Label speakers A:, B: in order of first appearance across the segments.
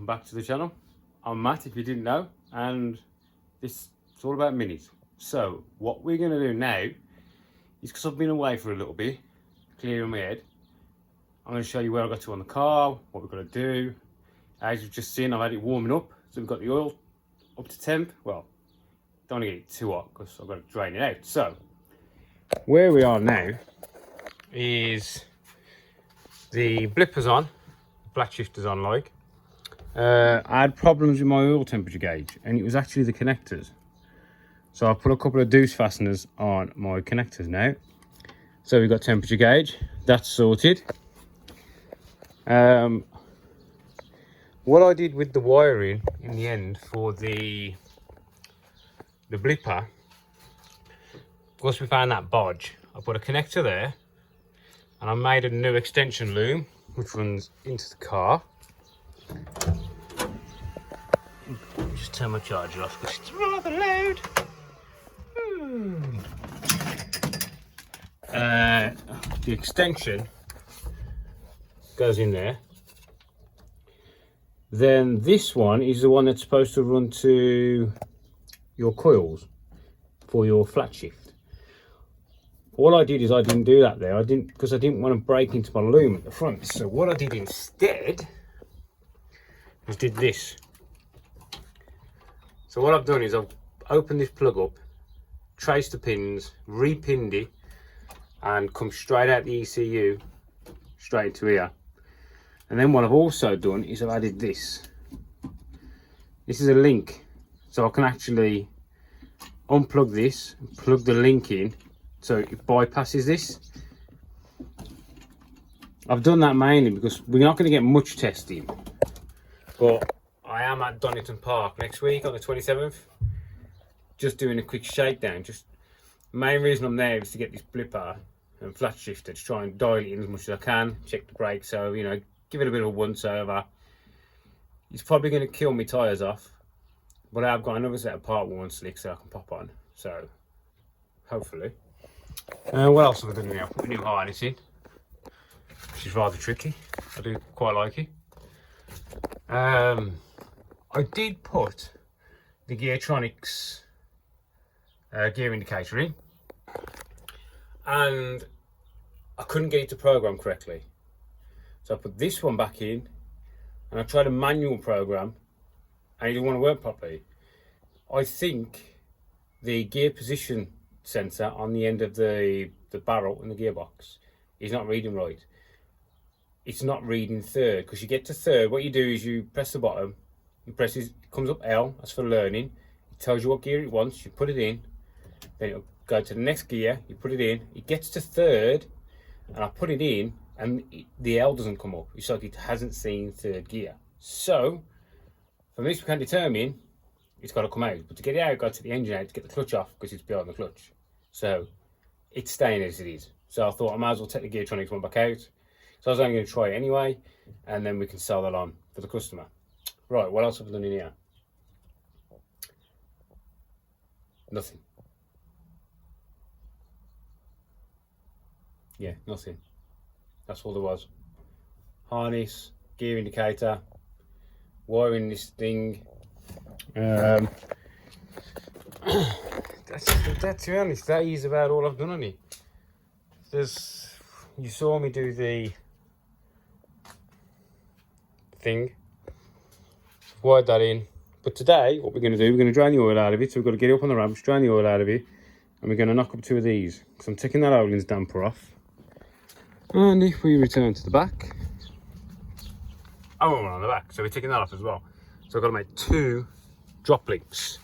A: welcome back to the channel. I'm Matt, if you didn't know, and this is all about minis. So what we're going to do now is, because I've been away for a little bit, clearing my head, I'm going to show you where I got to on the car, what we're going to do. As you've just seen, I've had it warming up, so we've got the oil up to temp. Well, don't want to get it too hot because I've got to drain it out. So where we are now is the blipper's on, black shifter's on, like. I had problems with my oil temperature gauge, and it was actually the connectors. So I put a couple of deuce fasteners on my connectors now. So we've got temperature gauge, that's sorted. What I did with the wiring in the end for the blipper, once we found that bodge, I put a connector there, and I made a new extension loom which runs into the car. Let me just turn my charger off because it's rather loud. The extension goes in there. Then this one is the one that's supposed to run to your coils for your flat shift. What I did is I didn't do that there. Because I didn't want to break into my loom at the front. So what I did instead was did this. So what I've done is I've opened this plug up, traced the pins, repinned it, and come straight out the ECU straight into here. And then what I've also done is I've added this. This is a link, so I can actually unplug this and plug the link in so it bypasses this. I've done that mainly because we're not going to get much testing, but I am at Donington Park next week on the 27th, just doing a quick shakedown. Just main reason I'm there is to get this blipper and flat shifter to try and dial it in as much as I can, check the brakes, so you know, give it a bit of a once over. It's probably going to kill my tyres off, but I've got another set of part worn slicks that I can pop on, so hopefully. What else have I done now? Put a new harness in, which is rather tricky. I do quite like it. I did put the Geartronics gear indicator in, and I couldn't get it to program correctly. So I put this one back in, and I tried a manual program, and it didn't want to work properly. I think the gear position sensor on the end of the barrel in the gearbox is not reading right. It's not reading third, because you get to third, what you do is you press the bottom, you press it, comes up L, that's for learning. It tells you what gear it wants, you put it in, then it'll go to the next gear, you put it in, it gets to third, and I put it in, and the L doesn't come up. It's like it hasn't seen third gear. So, from this we can determine it's got to come out. But to get it out, go to the engine out to get the clutch off because it's behind the clutch. So, it's staying as it is. So I thought I might as well take the Geartronics one back out. So I was only going to try it anyway, and then we can sell that on for the customer. Right, what else have I done in here? Nothing. Yeah, nothing. That's all there was. Harness, gear indicator, wiring this thing. That's to be honest, that is about all I've done on it. You saw me do the thing, wired that in. But today, what we're going to do, we're going to drain the oil out of it. So we've got to get it up on the ramps, drain the oil out of it, and we're going to knock up two of these. Because I'm taking that Olin's damper off. And if we return to the back, oh, we're on the back, so we're taking that off as well. So I've got to make two drop links,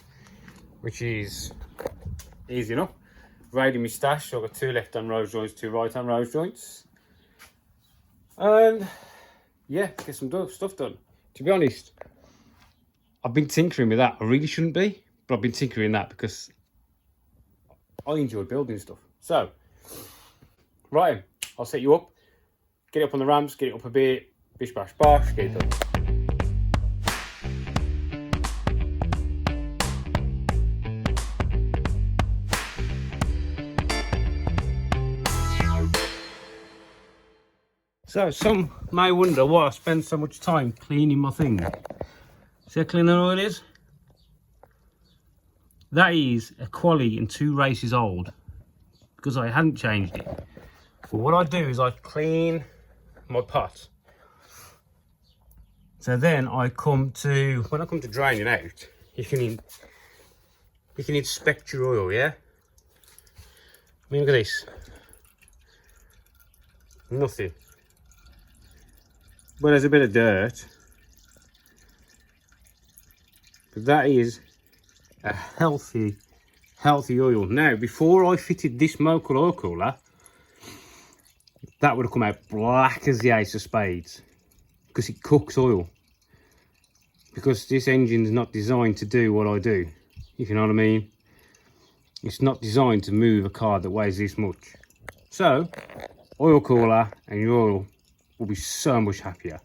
A: which is easy enough. Raiding my stash, so I've got two left-hand rose joints, two right-hand rose joints. And yeah, get some stuff done. To be honest, I've been tinkering with that. I really shouldn't be, but I've been tinkering that because I enjoy building stuff. So, right, I'll set you up, get it up on the ramps, get it up a bit, bish bash bash, get it done. So some may wonder why I spend so much time cleaning my thing. See how clean that oil is? That is a quality and 2 races old because I hadn't changed it. But what I do is I clean my pot. So then when I come to drain it out, you can inspect your oil, yeah? I mean, look at this. Nothing. But there's a bit of dirt. But that is a healthy oil. Now, before I fitted this Mocha oil cooler, that would have come out black as the ace of spades because it cooks oil. Because this engine's not designed to do what I do, if you know what I mean. It's not designed to move a car that weighs this much. So, oil cooler and your oil will be so much happier.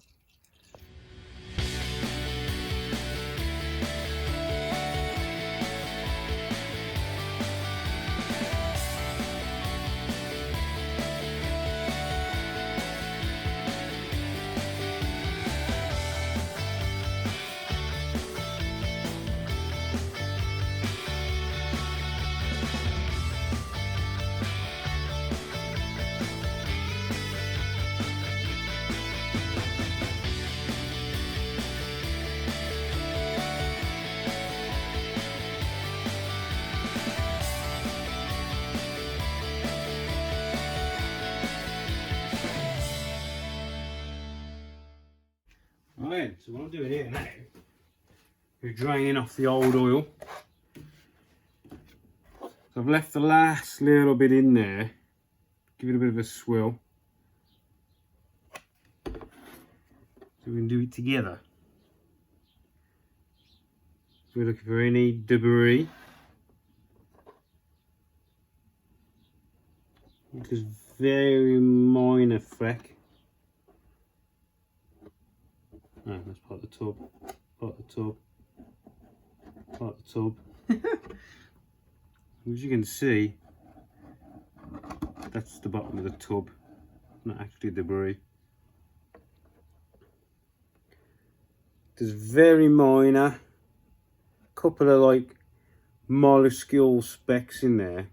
A: Right, so what I'm doing here now, we're draining off the old oil. So I've left the last little bit in there, give it a bit of a swirl. So we can do it together. So we're looking for any debris. Just very minor freck. No, that's part of the tub, part of the tub, part of the tub. As you can see, that's the bottom of the tub, not actually debris. There's very minor, couple of like minuscule specks in there,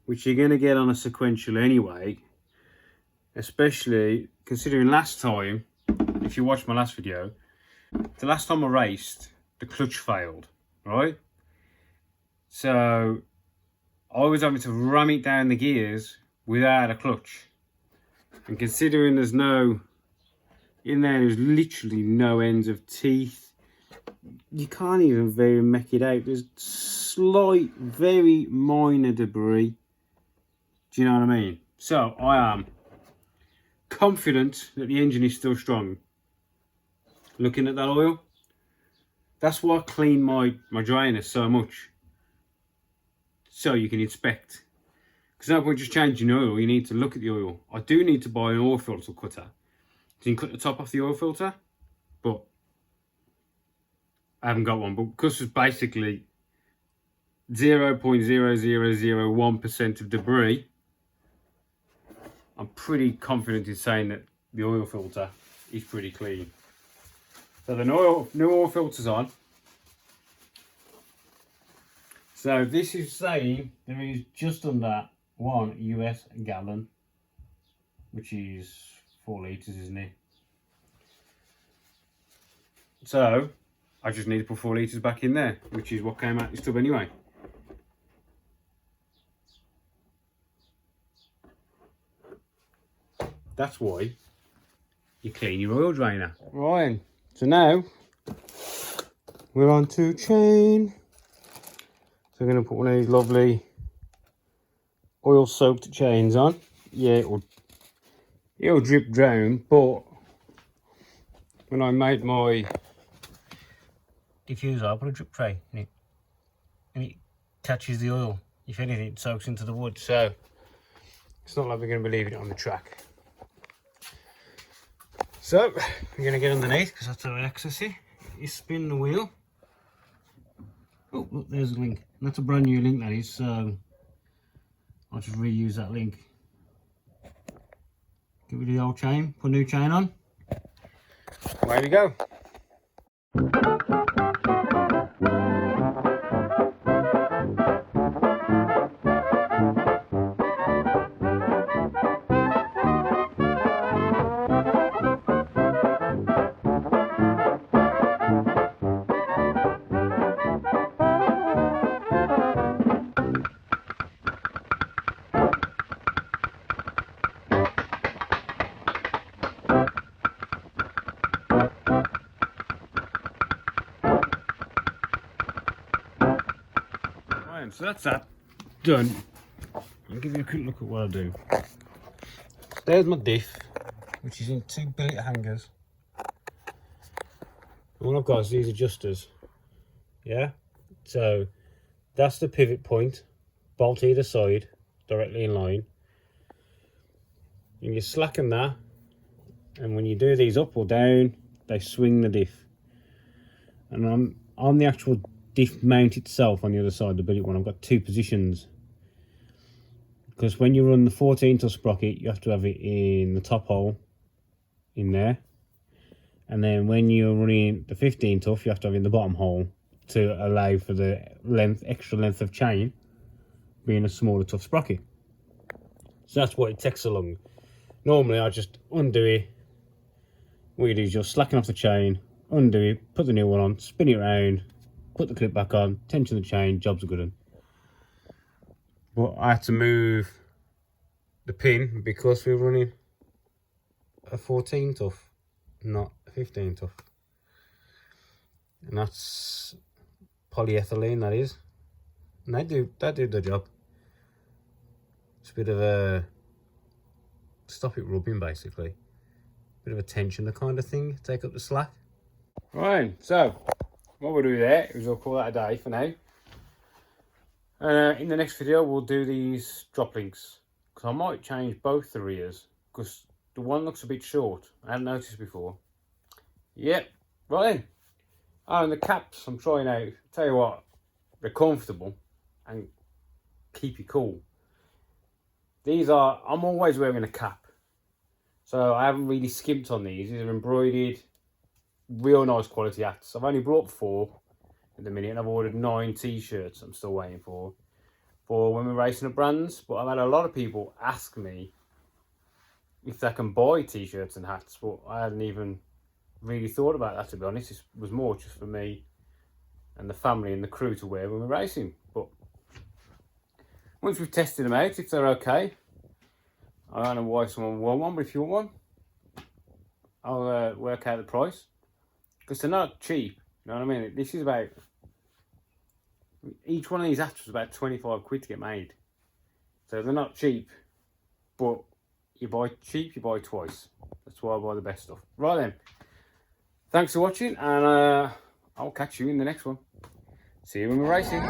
A: which you're going to get on a sequential anyway, especially considering last time, if you watched my last video, the last time I raced, the clutch failed, right? So I was having to ram it down the gears without a clutch. And considering there's literally no ends of teeth, you can't even very make it out. There's slight, very minor debris. Do you know what I mean? So I am confident that the engine is still strong. Looking at that oil, that's why I clean my drainer so much, so you can inspect. Because no point just changing the oil, you need to look at the oil. I do need to buy an oil filter cutter, so you can cut the top off the oil filter, but I haven't got one. But because it's basically 0.0001% of debris, I'm pretty confident in saying that the oil filter is pretty clean. So the new oil filter's on. So this is saying there is just under 1 US gallon, which is 4 litres, isn't it? So I just need to put 4 litres back in there, which is what came out this tub anyway. That's why you clean your oil drainer. Right, so now we're on to chain. So I'm going to put one of these lovely oil soaked chains on. Yeah, it'll drip down, but when I made my diffuser, I put a drip tray in it and it catches the oil. If anything, it soaks into the wood, so it's not like we're going to be leaving it on the track. So we're going to get underneath because that's our access here. You spin the wheel. Oh, look, there's a link. And that's a brand new link, that is, so I'll just reuse that link. Get rid of the old chain, put a new chain on. Away we go. So that's that done. I'll give you a quick look at what I do. There's my diff, which is in 2 billet hangers. All I've got is these adjusters. Yeah, so that's the pivot point, bolt either side, directly in line. And you slacken that, and when you do these up or down, they swing the diff. And on the actual diff mount itself on the other side of the billet one, I've got 2 positions, because when you run the 14 tough sprocket you have to have it in the top hole in there, and then when you're running the 15 tough you have to have it in the bottom hole to allow for the extra length of chain being a smaller tough sprocket. So that's what it takes along. Normally I just undo it. What you do is just slacken off the chain, undo it, put the new one on, spin it around, put the clip back on, tension the chain, job's a good one. But I had to move the pin because we're running a 14 tough, not a 15 tough. And that's polyethylene, that is. And they do the job. It's a bit of a stop it rubbing basically. Bit of a tensioner kind of thing, take up the slack. Right, so what we'll do there is we'll call that a day for now. In the next video we'll do these drop links, because I might change both the rears, because the one looks a bit short. I hadn't noticed before. Yep, right then. Oh, and the caps I'm trying out, tell you what, they're comfortable and keep you cool. These are, I'm always wearing a cap, so I haven't really skimped on these. These are embroidered, real nice quality hats. I've only brought 4 at the minute, and I've ordered 9 t-shirts I'm still waiting for when we're racing at Brands. But I've had a lot of people ask me if they can buy t-shirts and hats, but I hadn't even really thought about that, to be honest. It was more just for me and the family and the crew to wear when we're racing. But once we've tested them out, if they're okay, I don't know why someone will want one, but if you want one, I'll work out the price, because they're not cheap. You know what I mean? This is about, each one of these hats was about 25 quid to get made. So they're not cheap, but you buy cheap, you buy twice. That's why I buy the best stuff. Right then, thanks for watching, and I'll catch you in the next one. See you when we're racing.